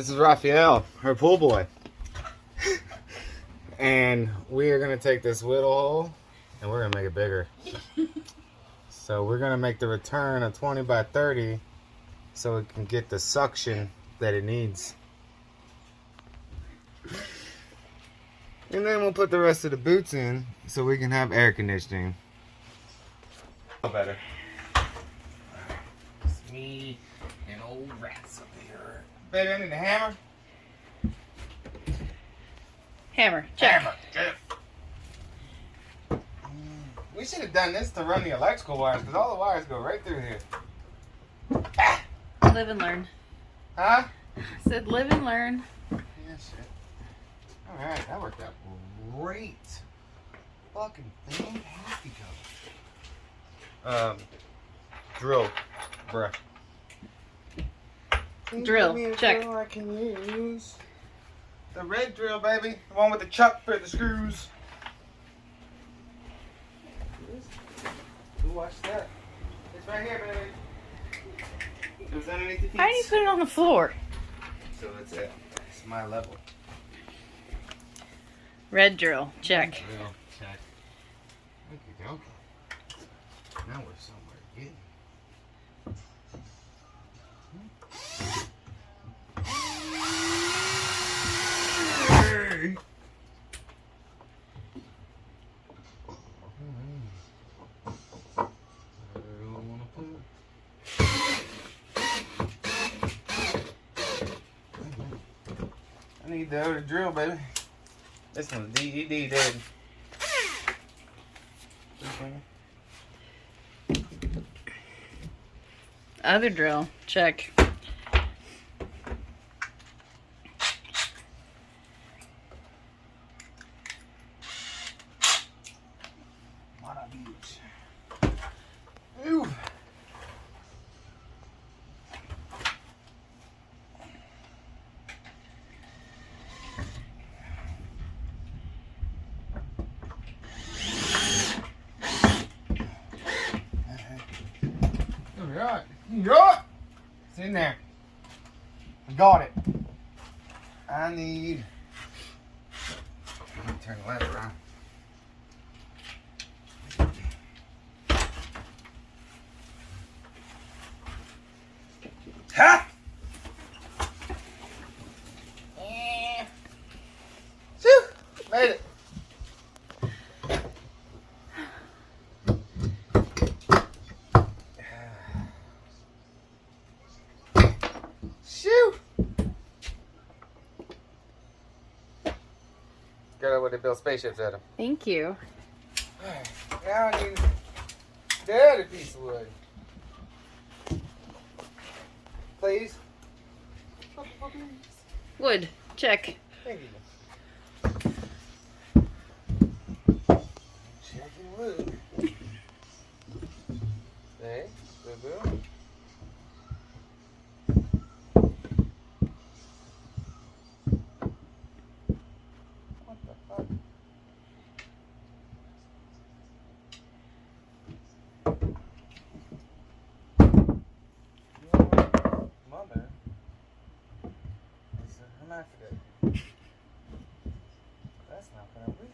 This is Raphael, her pool boy. And we are going to take this little hole and we're going to make it bigger. So we're going to make the return a 20 by 30 so it can get the suction that it needs. And then we'll put the rest of the boots in so we can have air conditioning. Better. It's me and old rats up here. Baby, I need a hammer. Hammer, check. Hammer, check. We should have done this to run the electrical wires because all the wires go right through here. Ah. Live and learn. Huh? I said live and learn. Yeah, shit. Alright, that worked out great. Fucking fantastic. Drill, bruh. Drill, check. Drill I can use. The red drill, baby. The one with the chuck for the screws. Who watched that? It's right here, baby. It was underneath the feet. How do you put it on the floor? So that's it. It's my level. Red drill, check. Drill, check. Thank you, go. Now we're somewhere getting. Hey. I need the other drill, baby. This one's DED dead. Other drill, check. Ooh. Alright, you got it. It's in there. I got it. I need. Let me turn the light around. Ha! Phew! Made it. Shoo! Got out where they build spaceships at them. Thank you. Now I need the other piece of wood. Please. Wood, check. Thank you. Checking wood. Hey, boo-boo. What the fuck? Mother is a hermaphrodite. That's not gonna reach.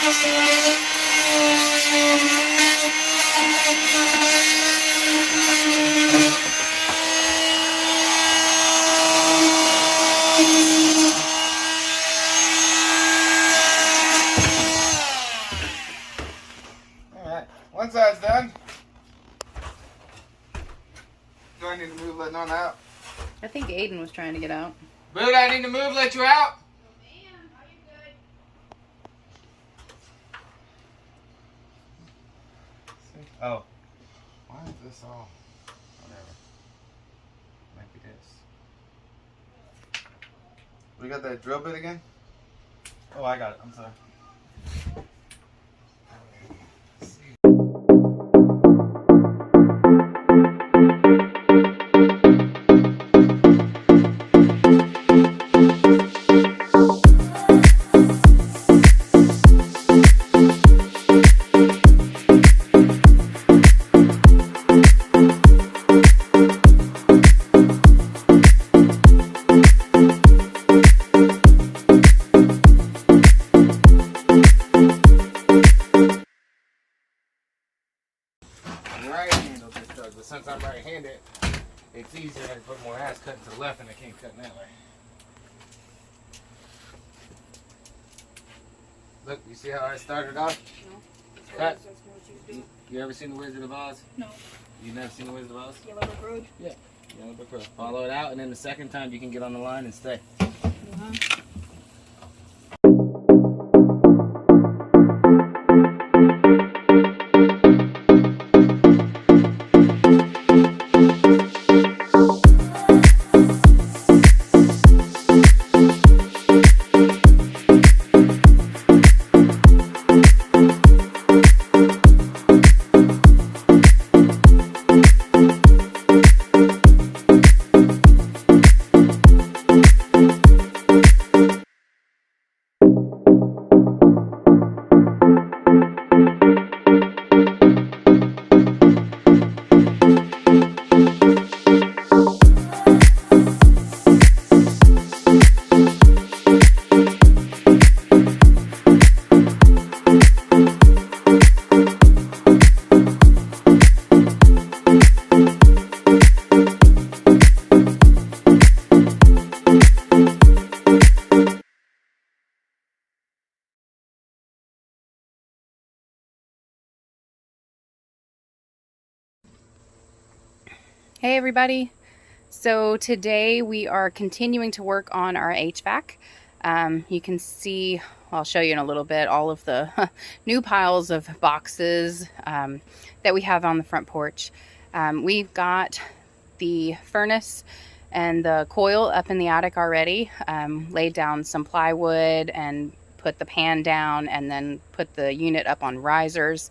Alright, one side's done. Do I need to move, letting on out? I think Aiden was trying to get out. Boot, I need to move, let you out? Oh. Why is this all? Whatever. Maybe this. We got that drill bit again? Oh, I got it. I'm sorry. Right-handed this truck, but since I'm right-handed, it's easier to put more ass cutting to the left and I can't cut that way. Look, you see how I started off? No. Cut. That's what you do. You ever seen the Wizard of Oz? No. You never seen the Wizard of Oz? Yellow Brick Road. Yeah. Yellow Brick Road. Follow it out, and then the second time you can get on the line and stay. Uh-huh. Hey everybody. So today we are continuing to work on our HVAC. You can see, I'll show you in a little bit, all of the new piles of boxes that we have on the front porch. We've got the furnace and the coil up in the attic already. Laid down some plywood and put the pan down and then put the unit up on risers.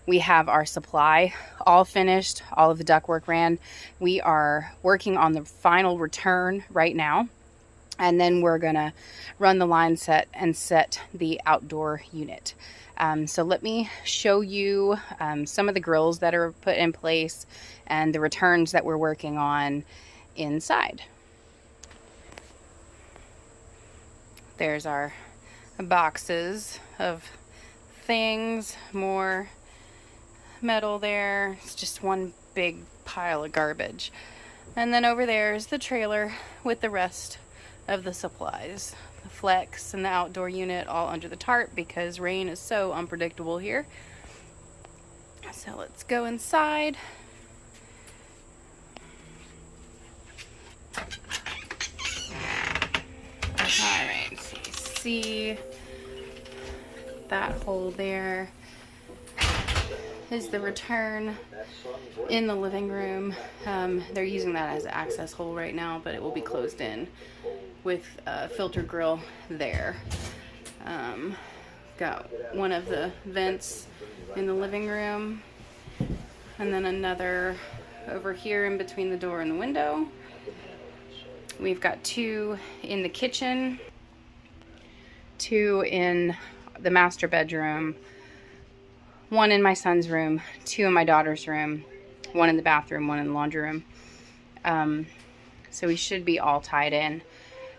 We have our supply all finished, all of the ductwork ran. We are working on the final return right now. And then we're gonna run the line set and set the outdoor unit. So let me show you some of the grills that are put in place and the returns that we're working on inside. There's our boxes of things, more metal there. It's just one big pile of garbage. And then over there is the trailer with the rest of the supplies. The flex and the outdoor unit all under the tarp because rain is so unpredictable here. So let's go inside. Alright, so you see that hole there is the return in the living room. They're using that as an access hole right now, but it will be closed in with a filter grill there. Got one of the vents in the living room, and then another over here in between the door and the window. We've got two in the kitchen, two in the master bedroom, one in my son's room, two in my daughter's room, one in the bathroom, one in the laundry room. So we should be all tied in.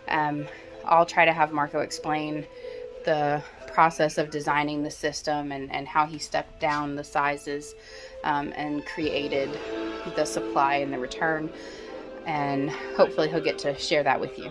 I'll try to have Marco explain the process of designing the system and how he stepped down the sizes and created the supply and the return. And hopefully he'll get to share that with you.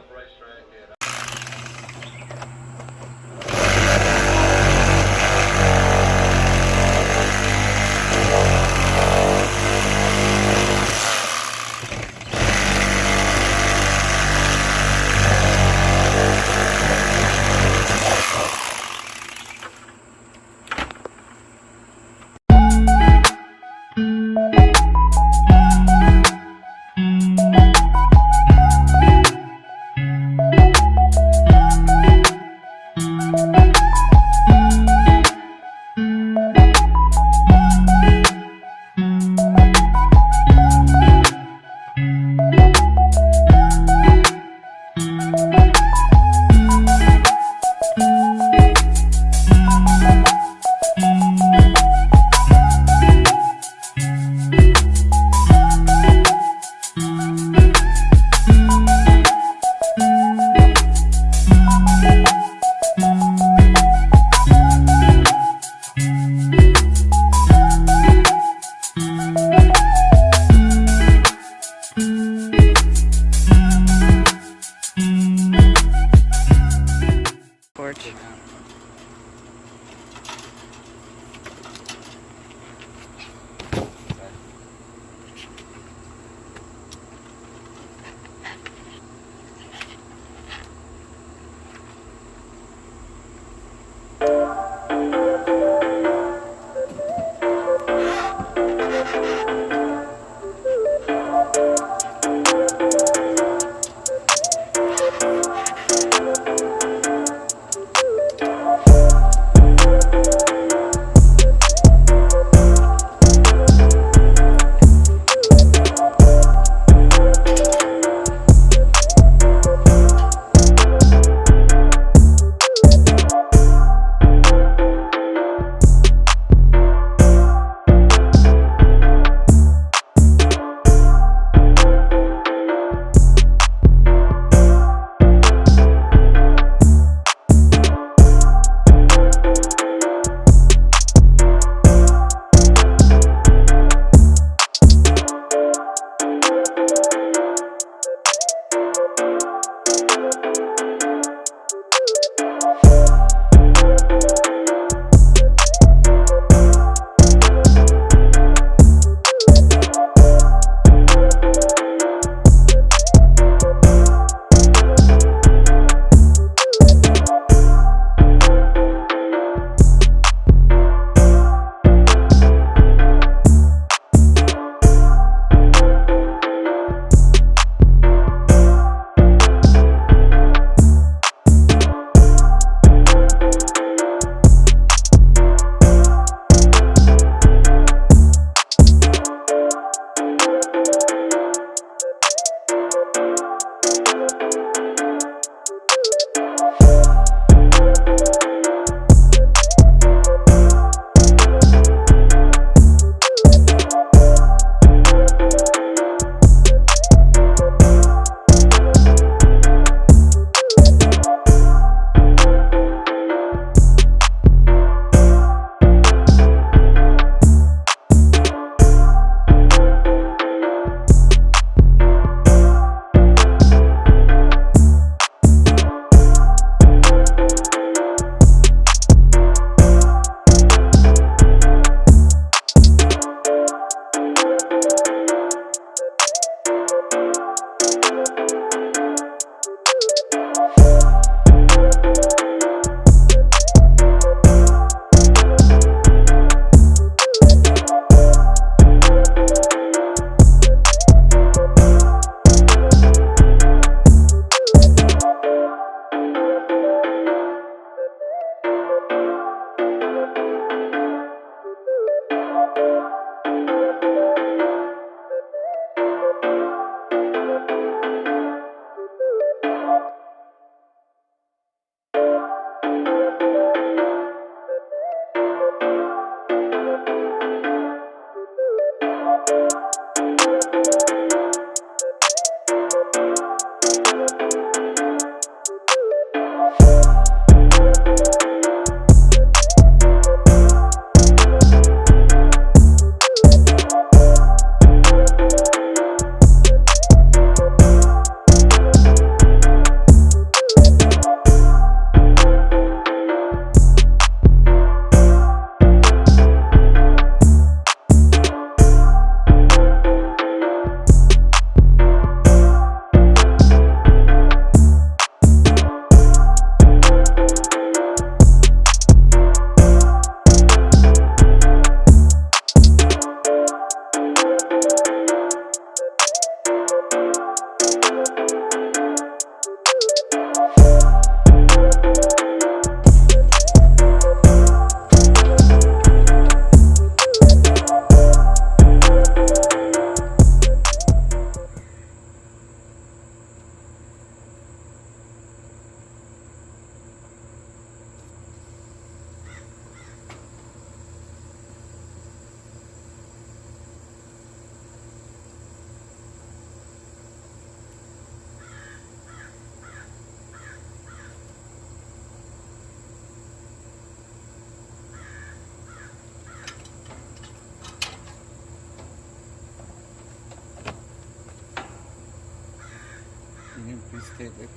tape it.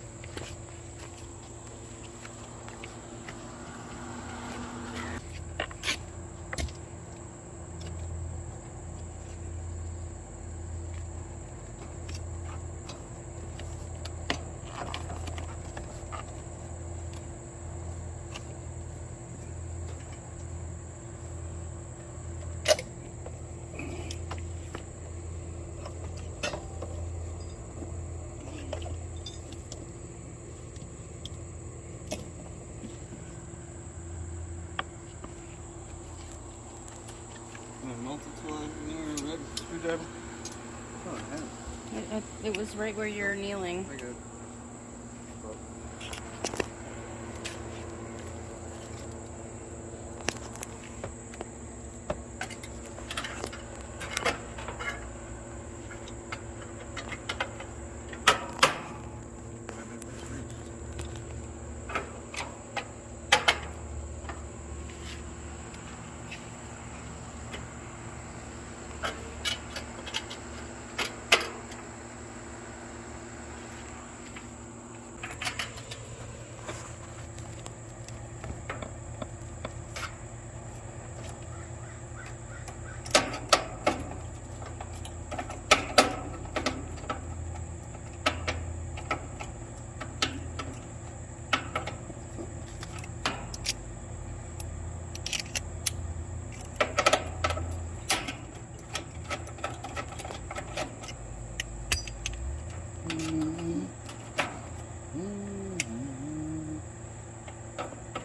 Screwdriver. Oh, yeah. It was right where you're kneeling. I got it.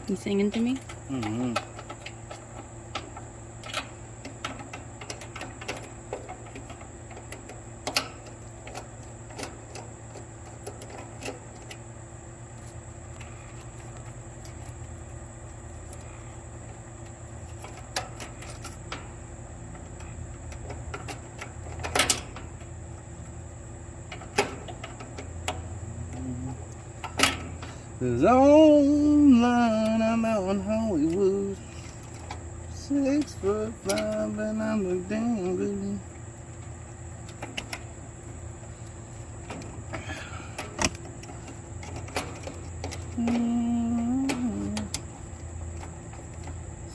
You singing to me? Mm-hmm. There's online, I'm out in Hollywood. 6'5", and I look damn good.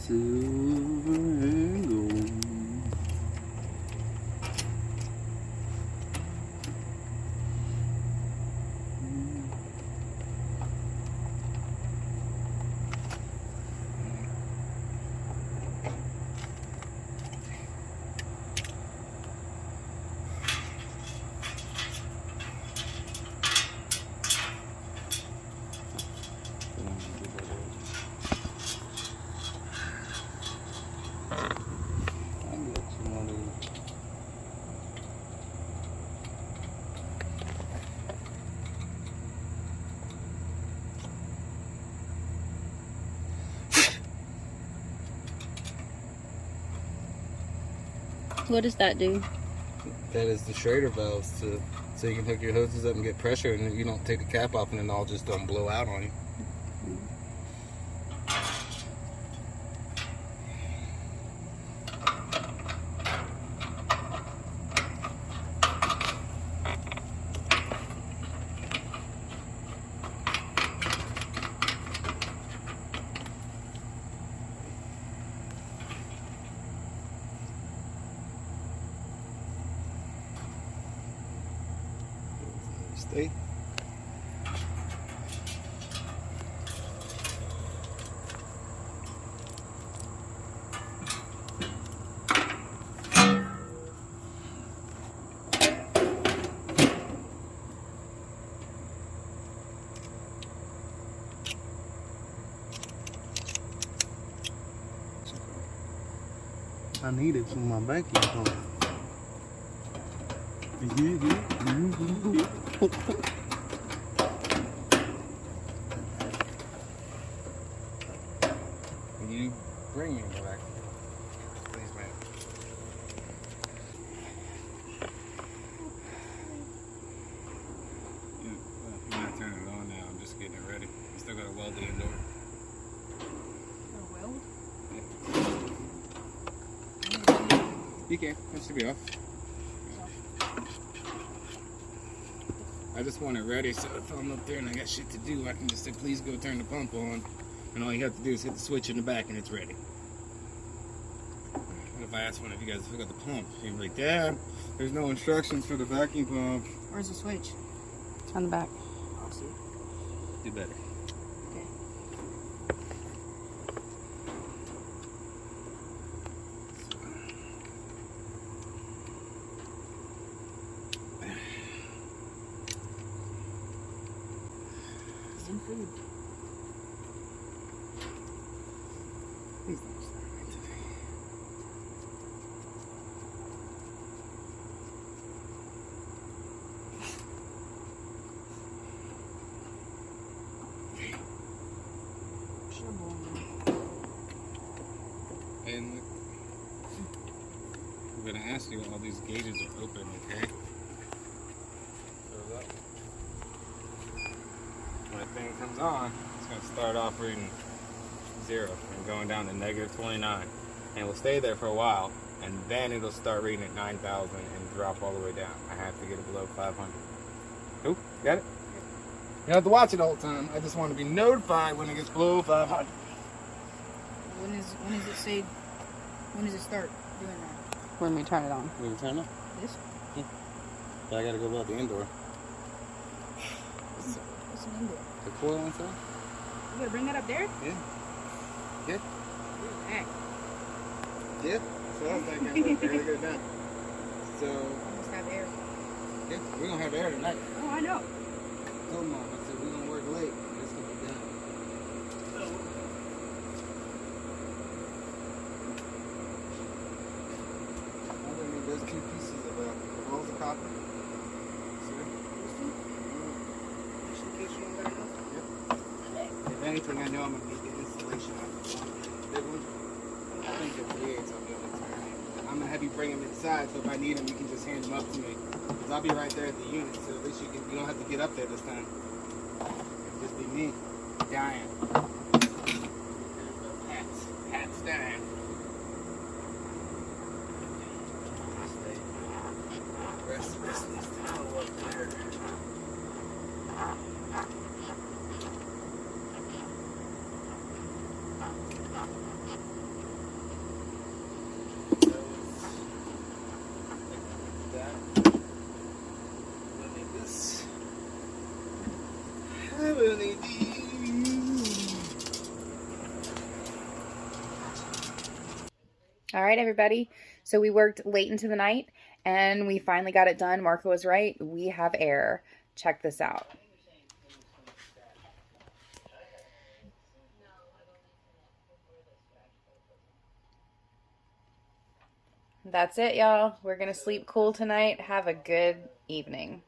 Silver and gold. What does that do? That is the Schrader valves so you can hook your hoses up and get pressure, and you don't take the cap off and it all just don't blow out on you. Stay. I need it for my banking account. You bring me back, please, man. You're not turning it on now. I'm just getting it ready. I still got to weld the indoor. A weld? You can. That should be off. I just want it ready so if I'm up there and I got shit to do, I can just say, please go turn the pump on. And all you have to do is hit the switch in the back and it's ready. And if I ask one of you guys to hook up the pump, you'd be like, Dad, there's no instructions for the vacuum pump. Where's the switch? On the back. I'll see. Do better. Okay. Some food. Please don't start right today. And I'm gonna ask you, all these gauges are open, okay? So that when the thing comes on, it's gonna start off reading 0 and going down to -29, and it will stay there for a while, and then it'll start reading at 9,000 and drop all the way down. I have to get it below 500. Cool, got it? You don't have to watch it all the time. I just want to be notified when it gets below 500. When does it start doing that? When we turn it on. Will you turn it? This? But I gotta go about the indoor. What's an indoor? The coil inside? You gotta bring that up there? Yeah. Yeah. Heck. Yeah. So I was thinking, I gotta get it done. So, I must have air. yeah, we're gonna have air tonight. Oh, I know. Told Mom, I said, we're gonna work late. It's gonna be done. Underneath those 2 pieces of rolls of copper. See? If anything, I know I'm gonna need the installation of the big one. I think the 3/8 I'll be able to turn it. I'm gonna have you bring them inside, so if I need them, you can just hand them up to me. Cause I'll be right there at the unit, so at least you don't have to get up there this time. It'll just be me dying. Hats dying. Rest needs to go up there. All right, everybody. So we worked late into the night and we finally got it done. Marco was right. We have air. Check this out. That's it, y'all. We're going to sleep cool tonight. Have a good evening.